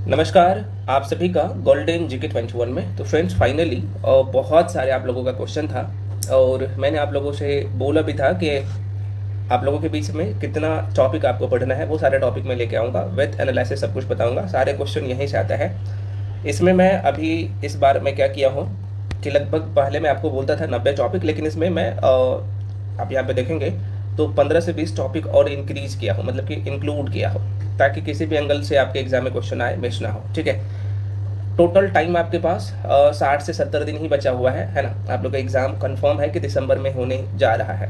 नमस्कार आप सभी का गोल्डन जीके 21 में। तो फ्रेंड्स फाइनली बहुत सारे आप लोगों का क्वेश्चन था और मैंने आप लोगों से बोला भी था कि आप लोगों के बीच में कितना टॉपिक आपको पढ़ना है वो सारे टॉपिक मैं लेके आऊँगा, विथ एनालिसिस सब कुछ बताऊँगा। सारे क्वेश्चन यहीं से आता है। इसमें मैं अभी इस बार मैं क्या किया हूँ कि लगभग पहले मैं आपको बोलता था 90 टॉपिक, लेकिन इसमें मैं आप यहाँ पे देखेंगे तो 15 से 20 टॉपिक और इंक्रीज किया हो, मतलब कि इंक्लूड किया हो, ताकि किसी भी एंगल से आपके एग्जाम में क्वेश्चन आए मिस ना हो। ठीक है, टोटल टाइम आपके पास 60 से 70 दिन ही बचा हुआ है ना। आप लोग का एग्जाम कंफर्म है कि दिसंबर में होने जा रहा है,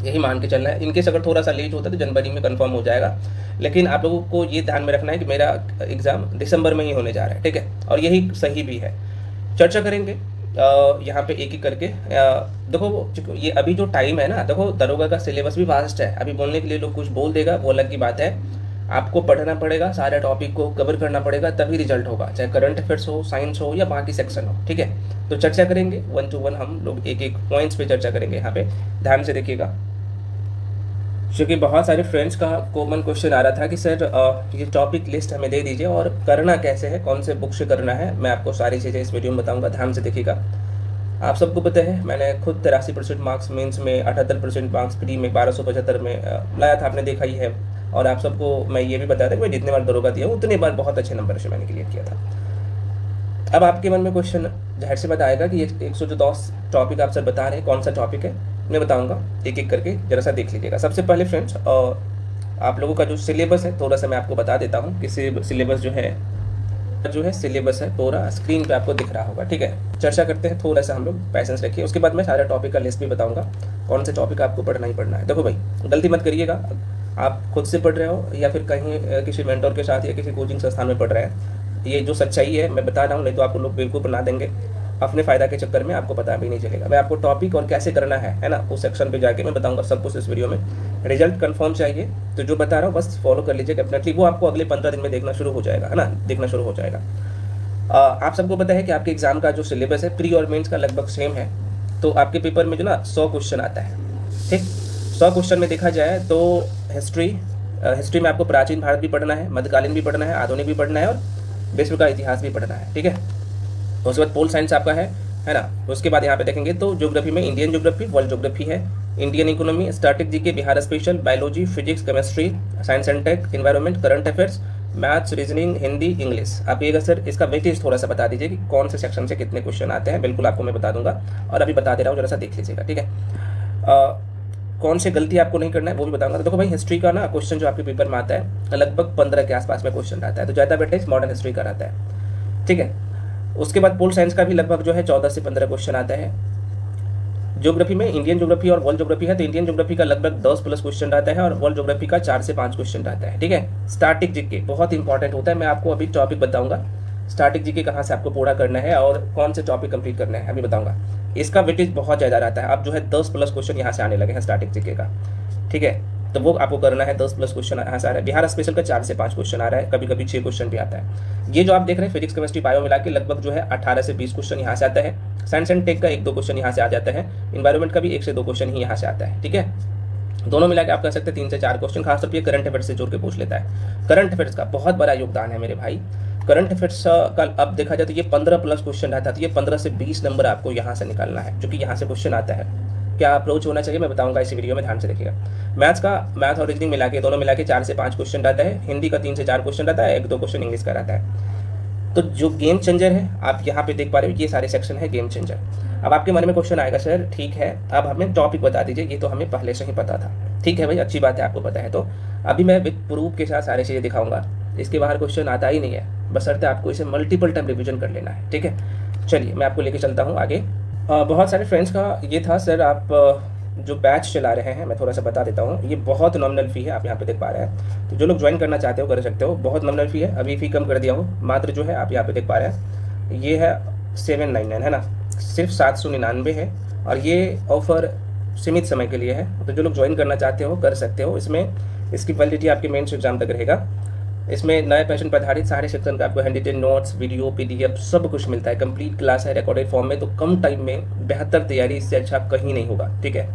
यही मान के चलना है। इनकेस अगर थोड़ा सा लेट होता है तो जनवरी में कंफर्म हो जाएगा, लेकिन आप लोगों को ये ध्यान में रखना है कि मेरा एग्जाम दिसंबर में ही होने जा रहा है। ठीक है, और यही सही भी है। चर्चा करेंगे यहाँ पे एक एक करके। देखो ये अभी जो टाइम है ना, देखो दरोगा का सिलेबस भी वास्ट है। अभी बोलने के लिए लोग कुछ बोल देगा वो अलग की बात है। आपको पढ़ना पड़ेगा, सारे टॉपिक को कवर करना पड़ेगा, तभी रिजल्ट होगा, चाहे करंट अफेयर्स हो, साइंस हो या बाकी सेक्शन हो। ठीक है, तो चर्चा करेंगे 1 to 1, हम लोग एक एक पॉइंट्स पे चर्चा करेंगे। यहाँ पे ध्यान से देखिएगा, क्योंकि बहुत सारे फ्रेंड्स का कॉमन क्वेश्चन आ रहा था कि सर ये टॉपिक लिस्ट हमें दे दीजिए और करना कैसे है, कौन से बुक से करना है। मैं आपको सारी चीज़ें इस वीडियो में बताऊंगा, ध्यान से देखिएगा। आप सबको पता है मैंने खुद 83% मार्क्स मेंस में, 78% मार्क्स प्री में, 1275 में लाया था, आपने देखा ही है। और आप सबको मैं ये भी बताया था कि मैं जितने बार दरोगा दिया उतने बार बहुत अच्छे नंबर से मैंने क्लियर किया था। अब आपके मन में क्वेश्चन जाहिर सी बात आएगा कि ये 110 टॉपिक आप सर बता रहे हैं, कौन सा टॉपिक है। मैं बताऊंगा एक एक करके, जरा सा देख लीजिएगा। सबसे पहले फ्रेंड्स आप लोगों का जो सिलेबस है थोड़ा सा मैं आपको बता देता हूँ कि सिलेबस जो है सिलेबस है पूरा स्क्रीन पे आपको दिख रहा होगा। ठीक है, चर्चा करते हैं, थोड़ा सा हम लोग पैसेंस रखिए। उसके बाद मैं सारे टॉपिक का लिस्ट भी बताऊंगा, कौन से टॉपिक आपको पढ़ना ही पढ़ना है। देखो भाई, गलती मत करिएगा, आप खुद से पढ़ रहे हो या फिर कहीं किसी मेंटर के साथ या किसी कोचिंग संस्थान में पढ़ रहे हैं, ये जो सच्चाई है मैं बता रहा हूँ, नहीं तो आपको लोग बिल्कुल बना देंगे अपने फ़ायदा के चक्कर में, आपको पता भी नहीं चलेगा। मैं आपको टॉपिक और कैसे करना है ना, उस सेक्शन पे जाके मैं बताऊंगा सब कुछ इस वीडियो में। रिजल्ट कंफर्म चाहिए तो जो बता रहा हूँ बस फॉलो कर लीजिए डेफिनेटली, वो आपको अगले 15 दिन में देखना शुरू हो जाएगा, है ना, देखना शुरू हो जाएगा। आप सबको पता है कि आपके एग्जाम का जो सिलेबस है प्री और मेंस का लगभग सेम है। तो आपके पेपर में जो ना 100 क्वेश्चन आता है। ठीक, 100 क्वेश्चन में देखा जाए तो हिस्ट्री में आपको प्राचीन भारत भी पढ़ना है, मध्यकालीन भी पढ़ना है, आधुनिक भी पढ़ना है और विश्व का इतिहास भी पढ़ना है। ठीक है, उसके बाद पोल साइंस आपका है ना। उसके बाद यहाँ पे देखेंगे तो ज्योग्राफी में इंडियन ज्योग्राफी, वर्ल्ड ज्योग्राफी है, Indian economy, static GK, Bihar special, biology, physics, chemistry, science and tech, environment, current affairs, maths, reasoning, Hindi, English. आप ये सर इसका वेटेज थोड़ा सा बता दीजिए कि कौन से सेक्शन से कितने क्वेश्चन आते हैं। बिल्कुल आपको मैं बता दूंगा और अभी बता दे रहा हूँ, जरा सा देख लीजिएगा। ठीक है, कौन से गलती आपको नहीं करना है वो भी बताऊंगा। तो देखो भाई, हिस्ट्री का ना क्वेश्चन जो आपके पेपर में आता है लगभग 15 के आसपास में क्वेश्चन आता है, तो ज़्यादा वेटेज मॉडर्न हिस्ट्री का रहता है। ठीक है, उसके बाद पोल साइंस का भी लगभग जो है 14 से 15 क्वेश्चन आता है। ज्योग्राफी में इंडियन ज्योग्राफी और वर्ल्ड ज्योग्राफी है, तो इंडियन ज्योग्राफी का लगभग 10+ क्वेश्चन रहता है और वर्ल्ड ज्योग्राफी का 4 से 5 क्वेश्चन रहता है। ठीक है, स्टैटिक जीके बहुत इंपॉर्टेंट होता है, मैं आपको अभी टॉपिक बताऊंगा स्टैटिक जीके कहाँ से आपको पूरा करना है और कौन से टॉपिक कंप्लीट करना है अभी बताऊंगा। इसका वेटेज बहुत ज़्यादा रहता है, अब जो है 10+ क्वेश्चन यहाँ से आने लगे हैं स्टैटिक जीके का। ठीक है, तो वो आपको करना है, 10+ क्वेश्चन यहाँ से आ रहा है। बिहार स्पेशल का 4 से 5 क्वेश्चन आ रहा है, कभी कभी 6 क्वेश्चन भी आता है। ये जो आप देख रहे हैं फिजिक्स, केमिस्ट्री, बायो मिला के लगभग जो है 18 से 20 क्वेश्चन यहाँ से आता है। साइंस एंड टेक का 1-2 क्वेश्चन यहाँ से आ जाता है। इन्वायरमेंट का भी 1 से 2 क्वेश्चन ही यहाँ से आता है। ठीक है, दोनों मिला के आप कह सकते हैं 3 से 4 क्वेश्चन, खासतौर पर करंट अफेयर्स से जोड़ के पूछ लेता है। करंट अफेयर्स का बहुत बड़ा योगदान है मेरे भाई। करंट अफेयर्स का अब देखा जाए तो ये 15+ क्वेश्चन रहता है, तो ये 15 से 20 नंबर आपको यहाँ से निकालना है, जो कि यहाँ से क्वेश्चन आता है। क्या अप्रोच होना चाहिए मैं बताऊंगा इसी वीडियो में, ध्यान से देखिएगा। मैथ और रीजनिंग मिला के, दोनों मिला के 4 से 5 क्वेश्चन रहता है। हिंदी का 3 से 4 क्वेश्चन रहता है, 1-2 क्वेश्चन इंग्लिश का रहता है। तो जो गेम चेंजर है आप यहाँ पे देख पा रहे हो, ये सारे सेक्शन है गेम चेंजर। अब आपके मन में क्वेश्चन आएगा सर ठीक है अब हमें टॉपिक बता दीजिए, ये तो हमें पहले से ही पता था। ठीक है भाई, अच्छी बात है आपको पता है, तो अभी मैं विद प्रूफ के साथ सारी चीज़ें दिखाऊंगा। इसके बाहर क्वेश्चन आता ही नहीं है, बशर्ते आपको इसे मल्टीपल टाइम रिविजन कर लेना है। ठीक है, चलिए मैं आपको लेके चलता हूँ आगे। बहुत सारे फ्रेंड्स का ये था सर आप जो बैच चला रहे हैं, मैं थोड़ा सा बता देता हूँ, ये बहुत नॉमिनल फ़ी है, आप यहाँ पे देख पा रहे हैं। तो जो लोग ज्वाइन करना चाहते हो कर सकते हो, बहुत नॉमिनल फ़ी है, अभी फ़ी कम कर दिया हूँ। मात्र जो है आप यहाँ पे देख पा रहे हैं ये है 799 है ना, सिर्फ 799 है और ये ऑफर सीमित समय के लिए है। तो जो लोग ज्वाइन करना चाहते हो कर सकते हो। इसमें इसकी वैलिडिटी आपके मेंस एग्जाम तक रहेगा। इसमें नए पैशन पर आधारित सारे सेक्शन का आपको हैंडरिटन नोट्स, वीडियो, पीडीएफ सब कुछ मिलता है। कंप्लीट क्लास है रिकॉर्डेड फॉर्म में, तो कम टाइम में बेहतर तैयारी इससे अच्छा कहीं नहीं होगा। ठीक है,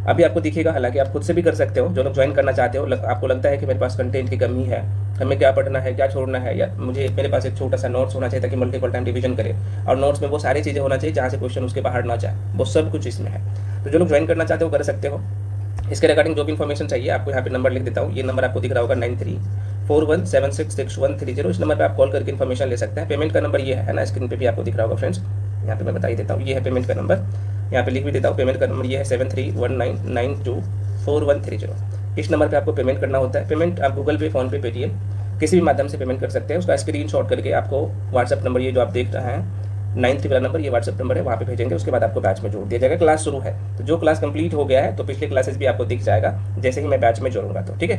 अभी आपको दिखेगा, हालांकि आप खुद से भी कर सकते हो। जो लोग ज्वाइन करना चाहते हो, आपको लगता है कि मेरे पास कंटेंट की कमी है, हमें क्या पढ़ना है, क्या छोड़ना है, या मुझे मेरे पास एक छोटा सा नोट्स होना चाहिए ताकि मल्टीपल टाइम रिवीजन करे, और नोट्स में वो सारी चीज़ें होना चाहिए जहाँ से क्वेश्चन उसके बाहर ना जाए, वो सब कुछ इसमें है। तो जो लोग ज्वाइन करना चाहते हो कर सकते हो। इसके रिगार्डिंग जो भी इन्फॉर्मेशन चाहिए आपको यहाँ पे नंबर लिख देता हूँ, ये नंबर आपको दिख रहा होगा 9341766130। इस नंबर पर आप कॉल करके इन्फॉर्मेशन ले सकते हैं। पेमेंट का नंबर ये है ना, स्क्रीन पे भी आपको दिख रहा होगा फ्रेंड्स, यहाँ पे मैं बता ही देता हूँ, ये है पेमेंट का नंबर, यहाँ पे लिख भी देता हूँ। पेमेंट का नंबर ये है 7319924130। इस नंबर पे आपको पेमेंट करना होता है। पेमेंट आप गूगल पे, फोन पे, पेटीएम किसी भी माध्यम से पेमेंट कर सकते हैं। उसका स्क्रीनशॉट करके आपको व्हाट्सअप नंबर, ये जो आप देख रहे हैं 93 वाला नंबर, ये व्हाट्सअप नंबर है, वहाँ पे भेजेंगे। उसके बाद आपको बैच में जोड़ दिया जाएगा। क्लास शुरू है, तो जो क्लास कंप्लीट हो गया है तो पिछले क्लासेस भी आपको दिख जाएगा जैसे ही मैं बैच में जोड़ूंगा। तो ठीक है,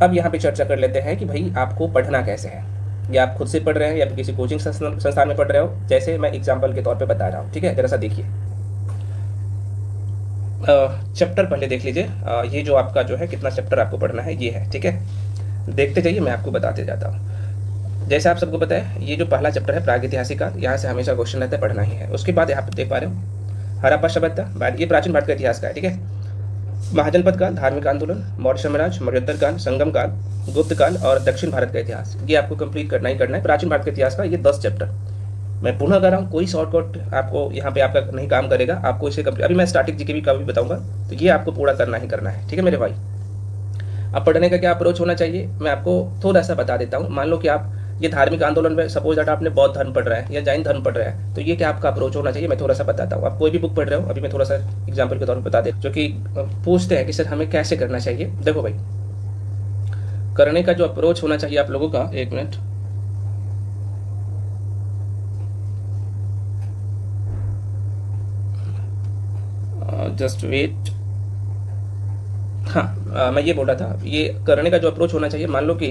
अब यहाँ पे चर्चा कर लेते हैं कि भाई आपको पढ़ना कैसे है, या आप खुद से पढ़ रहे हैं या फिर किसी कोचिंग संस्थान में पढ़ रहे हो, जैसे मैं एग्जाम्पल के तौर पर बता रहा हूँ। ठीक है, जरा सा देखिए, चैप्टर पहले देख लीजिए। ये जो आपका जो है कितना चैप्टर आपको पढ़ना है ये है। ठीक है, देखते जाइए, मैं आपको बताते जाता हूँ। जैसे आप सबको पता है, ये जो पहला चैप्टर है प्रागैतिहासिक काल, यहाँ से हमेशा क्वेश्चन रहता है, पढ़ना ही है। उसके बाद यहाँ पे देख पा रहे हो हड़प्पा सभ्यता, ये प्राचीन भारत का इतिहास का है। ठीक है, महाजनपद काल, धार्मिक आंदोलन, मौर्य साम्राज्य, मौर्योत्तर काल, संगम काल, गुप्त काल और दक्षिण भारत का इतिहास, ये आपको कंप्लीट करना ही करना है। प्राचीन भारत के इतिहास का ये 10 चैप्टर मैं पुनः कर रहा हूँ, कोई शॉर्टकट आपको यहाँ पे आपका नहीं काम करेगा, आपको इसे कंप्लीट, अभी मैं स्टैटिक जीके का भी बताऊंगा, तो ये आपको पूरा करना ही करना है। ठीक है मेरे भाई, अब पढ़ने का क्या अप्रोच होना चाहिए मैं आपको थोड़ा सा बता देता हूँ। मान लो कि आप ये धार्मिक आंदोलन में सपोज दैट आपने बौद्ध धर्म पढ़ रहा है या जैन धर्म पढ़ रहा है, तो ये क्या आपका अप्रोच होना चाहिए मैं थोड़ा सा बताता हूँ। आप कोई भी बुक पढ़ रहे हो, अभी मैं थोड़ा सा एग्जाम्पल के तौर पर बता दे, जो कि पूछते हैं कि सर हमें कैसे करना चाहिए। देखो भाई, करने का जो अप्रोच होना चाहिए आप लोगों का, एक मिनट, जस्ट वेट। हाँ, मैं ये बोल रहा था, ये करने का जो अप्रोच होना चाहिए, मान लो कि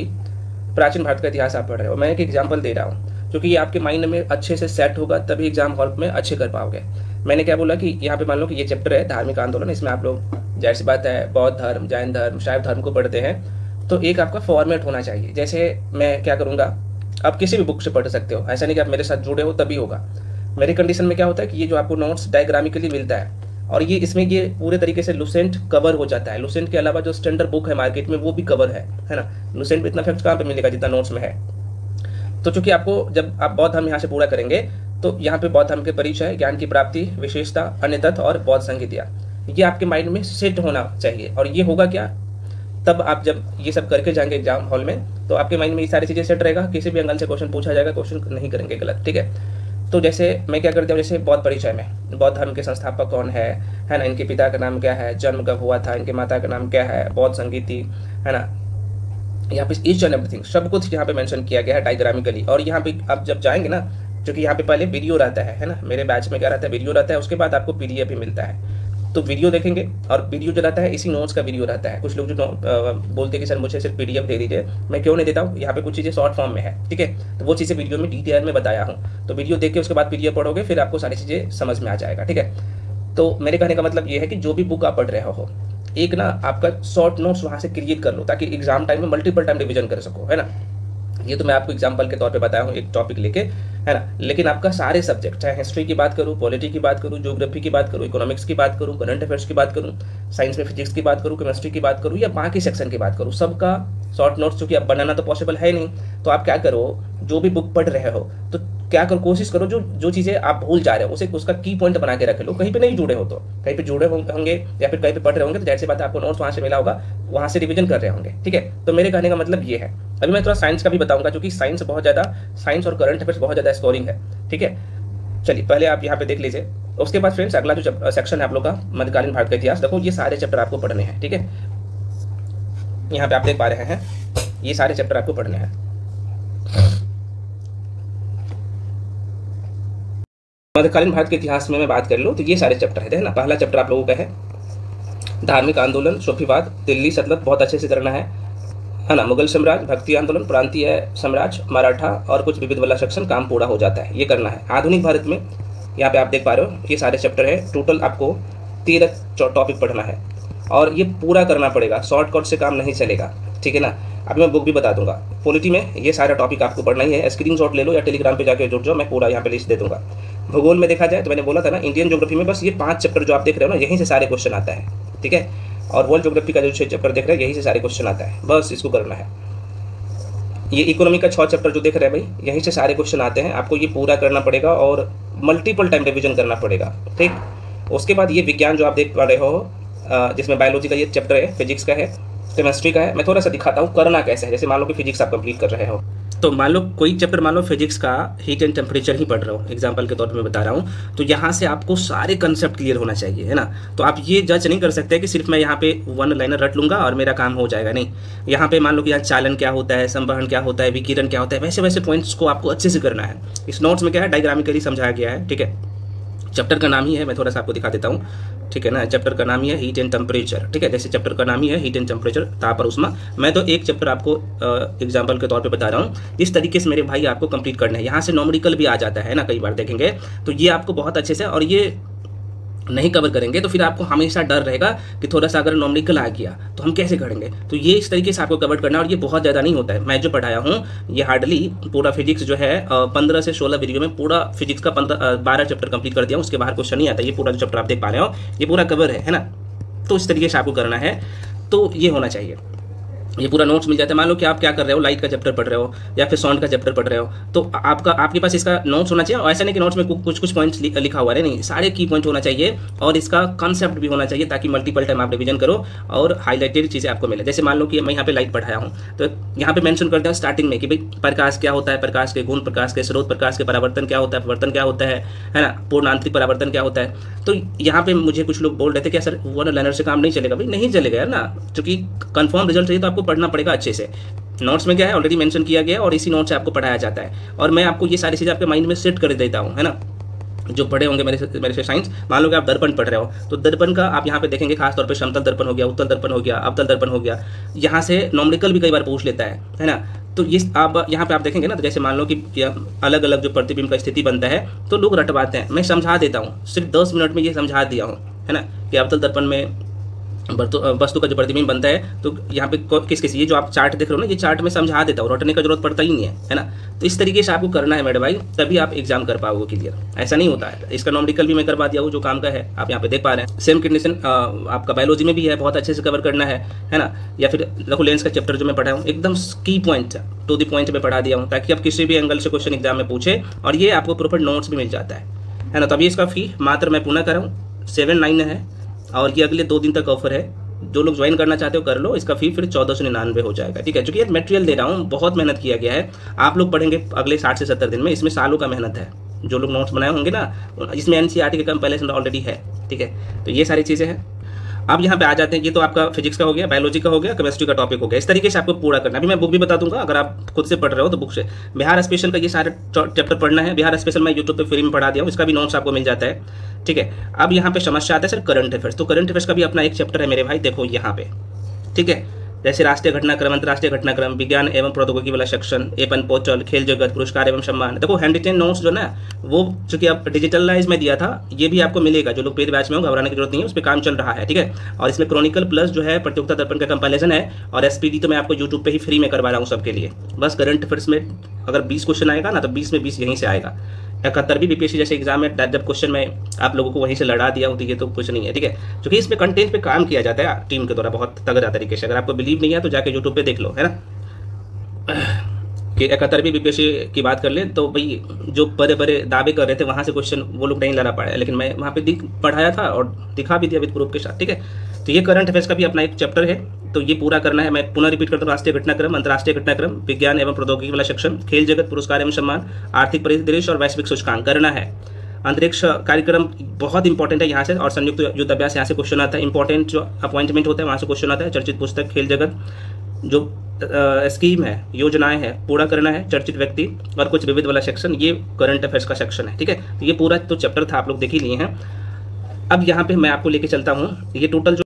प्राचीन भारत का इतिहास आप पढ़ रहे हो, मैं एक एग्जांपल दे रहा हूँ क्योंकि ये आपके माइंड में अच्छे से सेट होगा, तभी एग्जाम हॉल में अच्छे कर पाओगे। मैंने क्या बोला कि यहाँ पे मान लो कि ये चैप्टर है धार्मिक आंदोलन, इसमें आप लोग जाहिर सी बात है बौद्ध धर्म, जैन धर्म, शैव धर्म को पढ़ते हैं, तो एक आपका फॉर्मेट होना चाहिए। जैसे मैं क्या करूँगा, आप किसी भी बुक से पढ़ सकते हो, ऐसा नहीं कि आप मेरे साथ जुड़े हो तभी होगा। मेरे कंडीशन में क्या होता है कि ये जो आपको नोट्स डायग्रामिकली मिलता है, और ये इसमें ये पूरे तरीके से लुसेंट कवर हो जाता है। लुसेंट के अलावा जो स्टैंडर्ड बुक है मार्केट में वो भी कवर है ना। लुसेंट में इतना फैक्ट कहाँ पे मिलेगा जितना नोट्स में है। तो चूंकि आपको जब आप बौद्ध धर्म यहाँ से पूरा करेंगे, तो यहाँ पे बौद्ध धर्म के परिचय, ज्ञान की प्राप्ति, विशेषता, अन्य तत्व और बौद्ध संगीतियाँ, ये आपके माइंड में सेट होना चाहिए। और ये होगा क्या, तब आप जब ये सब करके जाएंगे एग्जाम हॉल में, तो आपके माइंड में ये सारी चीज़ें सेट रहेगा। किसी भी एंगल से क्वेश्चन पूछा जाएगा, क्वेश्चन नहीं करेंगे गलत। ठीक है, तो जैसे मैं क्या करता हूँ, जैसे बौद्ध परिचय में बौद्ध धर्म के संस्थापक कौन है ना, इनके पिता का नाम क्या है, जन्म कब हुआ था, इनके माता का नाम क्या है, बौद्ध संगीति है ना, यहाँ पे ईच एंड एवरीथिंग सब कुछ यहाँ पे मेंशन किया गया है डायग्रामिकली। और यहाँ पे आप जब जाएंगे ना, क्योंकि यहाँ पे पहले वीडियो रहता है ना, मेरे बैच में क्या रहता है, वीडियो रहता है, उसके बाद आपको पीडीएफ भी मिलता है। तो वीडियो देखेंगे, और वीडियो जो रहता है इसी नोट्स का वीडियो रहता है। कुछ लोग जो बोलते हैं कि सर मुझे सिर्फ पीडीएफ दे दीजिए, मैं क्यों नहीं देता हूँ, यहाँ पे कुछ चीज़ें शॉर्ट फॉर्म में है। ठीक है, तो वो चीज़ें वीडियो में डिटेल में बताया हूँ, तो वीडियो देख के उसके बाद पीडीएफ पढ़ोगे, फिर आपको सारी चीज़ें समझ में आ जाएगा। ठीक है, तो मेरे कहने का मतलब ये है कि जो भी बुक आप पढ़ रहे हो, एक ना आपका शॉर्ट नोट्स वहाँ से क्रिएट कर लो, ताकि एग्जाम टाइम में मल्टीपल टाइम रिविजन कर सको, है ना। ये तो मैं आपको एग्जाम्पल के तौर पे बताया हूँ एक टॉपिक लेके, है ना। लेकिन आपका सारे सब्जेक्ट, चाहे हिस्ट्री की बात करूँ, पॉलिटी की बात करूँ, ज्योग्राफी की बात करूँ, इकोनॉमिक्स की बात करूँ, करंट अफेयर्स की बात करूँ, साइंस में फिजिक्स की बात करूँ, केमिस्ट्री की बात करूँ, या बाकी सेक्शन की बात करूँ, सबका शॉर्ट नोट्स, चूंकि अब बनाना तो पॉसिबल है नहीं, तो आप क्या करो, जो भी बुक पढ़ रहे हो तो क्या करो, कोशिश करो जो चीज़ें आप भूल जा रहे हो उसे उसका की पॉइंट बना के रख लो। कहीं पे नहीं जुड़े हो तो, कहीं पे जुड़े होंगे या फिर कहीं पे पढ़ रहे होंगे, तो जाहिर सी बात है आपको नोट्स वहाँ से मिला होगा, वहाँ से रिवीजन कर रहे होंगे। ठीक है, तो मेरे कहने का मतलब ये है। अभी मैं थोड़ा साइंस का भी बताऊंगा, क्योंकि साइंस बहुत ज़्यादा, साइंस और करंट अफेयर्स बहुत ज़्यादा स्कोरिंग है। ठीक है, चलिए पहले आप यहाँ पे देख लीजिए। उसके बाद फ्रेंड्स अगला जो सेक्शन है आप लोग का मध्यकालीन भारत का इतिहास, देखो ये सारे चैप्टर आपको पढ़ने हैं। ठीक है, यहाँ पे आप देख पा रहे हैं ये सारे चैप्टर आपको पढ़ने हैं। मध्यकालीन भारत के इतिहास में मैं बात कर लूँ तो ये सारे चैप्टर है ना। पहला चैप्टर आप लोगों का है धार्मिक आंदोलन, सूफीवाद, दिल्ली सल्तनत, बहुत अच्छे से करना है ना। मुगल साम्राज्य, भक्ति आंदोलन, प्रांतीय साम्राज्य, मराठा और कुछ विविध वाला सेक्शन काम पूरा हो जाता है, ये करना है। आधुनिक भारत में यहाँ पे आप देख पा रहे हो ये सारे चैप्टर है। टोटल आपको 13 टॉपिक पढ़ना है और ये पूरा करना पड़ेगा, शॉर्टकट से काम नहीं चलेगा। ठीक है ना, अभी मैं बुक भी बता दूंगा। पॉलिटी में ये सारा टॉपिक आपको पढ़ना ही है। स्क्रीनशॉट ले लो या टेलीग्राम पे जाके जुड़ जाओ, मैं पूरा यहाँ पे लिस्ट दे दूंगा। भूगोल में देखा जाए तो मैंने बोला था ना, इंडियन ज्योग्राफी में बस ये 5 चैप्टर जो आप देख रहे हो ना, यहीं से सारे क्वेश्चन आता है। ठीक है, और वर्ल्ड ज्योग्राफी का जो 6 चैप्टर देख रहे हैं यहीं से सारे क्वेश्चन आता है, बस इसको करना है। ये इकोनॉमी का 6 चैप्टर जो देख रहे हैं भाई, यहीं से सारे क्वेश्चन आते हैं, आपको ये पूरा करना पड़ेगा और मल्टीपल टाइम रिवीजन करना पड़ेगा, ठीक। उसके बाद ये विज्ञान जो आप देख पा रहे हो, जिसमें बायोलॉजी का ये चैप्टर है, फिजिक्स का है, केमिस्ट्री का है। मैं थोड़ा सा दिखाता हूँ करना कैसे है। जैसे मान लो कि फिजिक्स आप कंप्लीट कर रहे हो, तो मान लो कोई चैप्टर, मान लो फिजिक्स का हीट एंड टेम्परेचर ही पढ़ रहा हूँ, एग्जांपल के तौर पे मैं बता रहा हूँ, तो यहाँ से आपको सारे कंसेप्ट क्लियर होना चाहिए, है ना। तो आप ये जज नहीं कर सकते कि सिर्फ मैं यहाँ पे वन लाइनर रट लूंगा और मेरा काम हो जाएगा, नहीं। यहाँ पे मान लो कि यहाँ चालन क्या होता है, संवहन क्या होता है, विकिरण क्या होता है, वैसे वैसे पॉइंट्स को आपको अच्छे से करना है। इस नोट्स में क्या है, डायग्रामिकली समझाया गया है, ठीक है। चैप्टर का नाम ही है, मैं थोड़ा सा आपको दिखा देता हूँ, ठीक है ना। चैप्टर का नाम ही है हीट एंड टेम्परेचर, ठीक है। जैसे चैप्टर का नाम ही है हीट एंड टेम्परेचर, तापर उष्मा। मैं तो एक चैप्टर आपको एग्जांपल के तौर पे बता रहा हूँ। इस तरीके से मेरे भाई आपको कंप्लीट करना है। यहाँ से न्यूमेरिकल भी आ जाता है ना, कई बार देखेंगे, तो ये आपको बहुत अच्छे से, और ये नहीं कवर करेंगे तो फिर आपको हमेशा डर रहेगा कि थोड़ा सा अगर नॉमिकल आ गया तो हम कैसे करेंगे। तो ये इस तरीके से आपको कवर करना, और ये बहुत ज़्यादा नहीं होता है। मैं जो पढ़ाया हूँ ये हार्डली पूरा फिजिक्स जो है 15 से 16 वीडियो में पूरा फिजिक्स का 12 चैप्टर कंप्लीट कर दिया हूँ। उसके बाहर क्वेश्चन नहीं आता। ये पूरा जो चैप्टर आप देख पा रहे हो ये पूरा कवर है ना। तो इस तरीके से आपको करना है, तो ये होना चाहिए। ये पूरा नोट्स मिल जाता है। मान लो कि आप क्या कर रहे हो, लाइट का चैप्टर पढ़ रहे हो या फिर साउंड का चैप्टर पढ़ रहे हो, तो आपके पास इसका नोट्स होना चाहिए। और ऐसा नहीं कि नोट्स में कुछ पॉइंट्स लिखा हुआ है, नहीं, सारे की पॉइंट होना चाहिए और इसका कॉन्सेप्ट भी होना चाहिए, ताकि मल्टीपल टाइम आप रिवीजन करो और हाईलाइटेड चीज़ें आपको मिले। जैसे मान लो कि मैं यहाँ पे लाइट पढ़ाया हूँ, तो यहाँ पे मेंशन करते हैं स्टार्टिंग में कि भाई प्रकाश क्या होता है, प्रकाश के गुण, प्रकाश के स्रोत, प्रकाश के परावर्तन क्या होता है, परिवर्तन क्या होता है ना, पूर्ण आंतरिक परावर्तन क्या होता है। तो यहाँ पे मुझे कुछ लोग बोल रहे थे कि सर वन लाइनर से काम नहीं चलेगा। भाई नहीं चलेगा यार ना, क्योंकि कंफर्म रिजल्ट चाहिए तो आपको पढ़ना पड़ेगा अच्छे से। नोट्स में क्या है ऑलरेडी मेंशन किया गया है और इसी नोट से आपको पढ़ाया जाता है, और मैं आपको ये सारी चीज़ें आपके माइंड में सेट कर देता हूँ, है ना। जो पढ़े होंगे मेरे से साइंस, मान लो कि आप दर्पण पढ़ रहे हो, तो दर्पण का आप यहाँ पे देखेंगे खासतौर पे समतल दर्पण हो गया, उत्तल दर्पण हो गया, अवतल दर्पण हो गया। यहाँ से नॉमिकल भी कई बार पूछ लेता है ना। तो ये आप यहाँ पे आप देखेंगे ना, तो जैसे मान लो कि अलग अलग जो प्रतिबिंब का स्थिति बनता है तो लोग रटवाते हैं। मैं समझा देता हूँ, सिर्फ 10 मिनट में ये समझा दिया हूँ, है ना, कि अवतल दर्पण में वस्तु का जो प्रतिबिंब बनता है, तो यहाँ पे किस ये जो आप चार्ट देख रहे हो ना, ये चार्ट में समझा देता हूँ, रटने का जरूरत पड़ता ही नहीं है ना। तो इस तरीके से आपको करना है मेरे भाई, तभी आप एग्जाम कर पाओगे क्लियर। ऐसा नहीं होता है। इसका नॉमिकल भी मैं करवा दिया हूँ, जो काम का है आप यहाँ पे देख पा रहे हैं। सेम कंडीशन आपका बायोलॉजी में भी है, बहुत अच्छे से कवर करना है ना। या फिर देखो लेंस का चैप्टर जो मैं पढ़ाया हूँ, एकदम की पॉइंट टू द पॉइंट में पढ़ा दिया हूँ, ताकि आप किसी भी एंगल से क्वेश्चन एग्जाम में पूछे, और ये आपको प्रॉपर नोट्स भी मिल जाता है ना। तभी इसका फी मात्र मैं पुनः कर रहा हूँ 799 है, और ये अगले 2 दिन तक ऑफर है। जो लोग ज्वाइन करना चाहते हो कर लो। इसका फी फिर 1499 हो जाएगा, ठीक है। क्योंकि ये मटेरियल दे रहा हूँ, बहुत मेहनत किया गया है। आप लोग पढ़ेंगे अगले 60 से 70 दिन में, इसमें सालों का मेहनत है। जो लोग नोट्स बनाए होंगे ना, इसमें एनसीईआरटी के कंपैरिजन ऑलरेडी है, ठीक है। तो ये सारी चीज़ें हैं। अब यहाँ पे आ जाते हैं, ये तो आपका फिजिक्स का हो गया, बायोलॉजी का हो गया, केमिस्ट्री का टॉपिक हो गया। इस तरीके से आपको पूरा करना है। अभी मैं बुक भी बता दूंगा, अगर आप खुद से पढ़ रहे हो तो बुक से। बिहार स्पेशल का ये सारे चैप्टर पढ़ना है। बिहार स्पेशल मैं यूट्यूब पे फ्री में पढ़ा दिया हूँ, इसका भी नोट्स आपको मिल जाता है, ठीक है। अब यहाँ पे समस्या आता है सर करंट अफेयर्स, तो करंट अफेयर्स का भी अपना एक चैप्टर है मेरे भाई, देखो यहाँ पे, ठीक है। जैसे राष्ट्रीय घटनाक्रम, अंतर्राष्ट्रीय घटनाक्रम, विज्ञान एवं प्रौद्योगिकी वाला सेक्शन, एपन पोर्टल, खेल जगत, पुरस्कार एवं सम्मान। देखो हैंड रिटेन नोट्स जो ना, वो चूंकि आप डिजिटलाइज में दिया था, ये भी आपको मिलेगा। जो लोग पेड बैच में हो, घबराने की जरूरत नहीं है, उस पर काम चल रहा है, ठीक है। और इसमें क्रॉनिकल प्लस जो है प्रतियोगिता दर्पण का कंपैरिजन है, और एसपीडी तो मैं आपको यूट्यूब पे ही फ्री में करवा रहा हूँ सबके लिए। बस करंट अफेयर्स में अगर 20 क्वेश्चन आएगा ना, तो 20 में 20 यहीं से आएगा। 71वीं बीपीएससी जैसे एग्जाम में जब क्वेश्चन में आप लोगों को वहीं से लड़ा दिया होती है, तो कुछ नहीं है, ठीक है। क्योंकि इसमें कंटेंट पे काम किया जाता है टीम के द्वारा बहुत तगड़ा तरीके से। अगर आपको बिलीव नहीं है तो जाके यूट्यूब पे देख लो, है ना। कि 71वीं बीपीएससी की बात कर ले तो भाई जो बड़े बड़े दावे कर रहे थे वहां से क्वेश्चन वो लोग नहीं लड़ा पाए, लेकिन मैं वहां पे पढ़ाया था और दिखा भी दिया विद प्रूफ के साथ, ठीक है। तो ये करंट अफेयर्स का भी अपना एक चैप्टर है, तो ये पूरा करना है। मैं पुनः रिपीट करता हूँ, राष्ट्रीय घटनाक्रम, अंतर्राष्ट्रीय घटनाक्रम, विज्ञान एवं प्रौद्योगिकी वाला सेक्शन, खेल जगत, पुरस्कार एवं सम्मान, आर्थिक परिदृश्य और वैश्विक सूचकांक करना है। अंतरिक्ष कार्यक्रम बहुत इंपॉर्टेंट है यहाँ से, और संयुक्त युद्ध अभ्यास यहाँ से क्वेश्चन आता है। इंपॉर्टेंट जो अपॉइंटमेंट होता है वहाँ से क्वेश्चन आता है। चर्चित पुस्तक, खेल जगत, जो स्कीम है, योजनाएं हैं, पूरा करना है। चर्चित व्यक्ति और कुछ विविध वाला सेक्शन, ये करंट अफेयर्स का सेक्शन है, ठीक है। तो ये पूरा तो चैप्टर था, आप लोग देख ही लिए हैं। अब यहाँ पे मैं आपको लेके चलता हूँ, ये टोटल जो